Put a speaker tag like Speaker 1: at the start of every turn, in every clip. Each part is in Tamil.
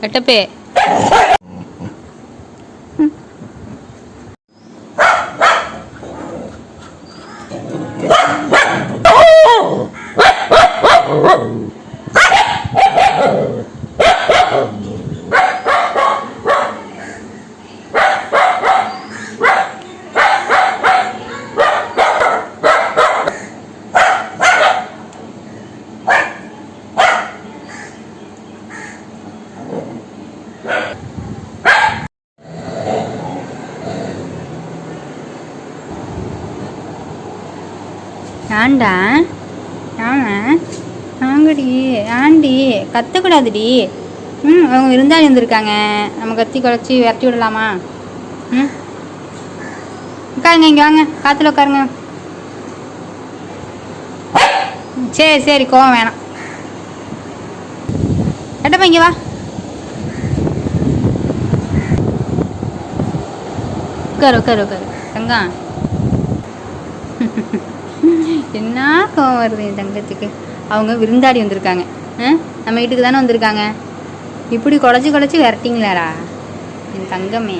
Speaker 1: கட்டப்பே ஆண்டா ஆமா ஆங்கடி ஆண்டி கத்தக்கூடாதுடி. அவங்க விருந்தாளி வந்திருக்காங்க, நம்ம கத்தி குழச்சி விரட்டி விடலாமா? உட்காருங்க, இங்கே வாங்க, காற்றுல உட்காருங்க. சரி சரி, கோவம் வேணாம். கட்டப்பா இங்கே வா. உட்காரு உட்காரு உட்காரு தங்கம். என்ன கோவம் வருது என் தங்கத்துக்கு. அவங்க விருந்தாடி வந்திருக்காங்க, நம்ம வீட்டுக்கு தானே வந்திருக்காங்க. இப்படி குழச்சி குழச்சி விரட்டிங்களாடா என் தங்கமே.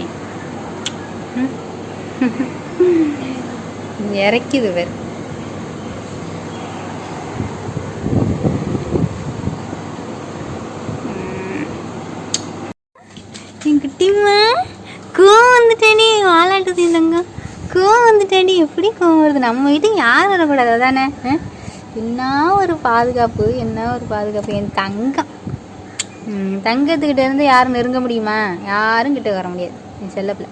Speaker 1: இறக்கிது வேறு. என் குட்டிம்மா கோவம் வந்துட்டேனே, வாழாட்டுது என் தங்கம். கோவம் வந்துட்டேடி. எப்படி கோவம் வருது? நம்ம வீட்டுக்கு யாரும் வரக்கூடாது அதானே? என்ன ஒரு பாதுகாப்பு, என்ன ஒரு பாதுகாப்பு என் தங்கம். தங்கத்துக்கிட்ட இருந்து யாரும் நெருங்க முடியுமா? யாரும் கிட்ட வர முடியாது என் செல்லப்பிள்ளை.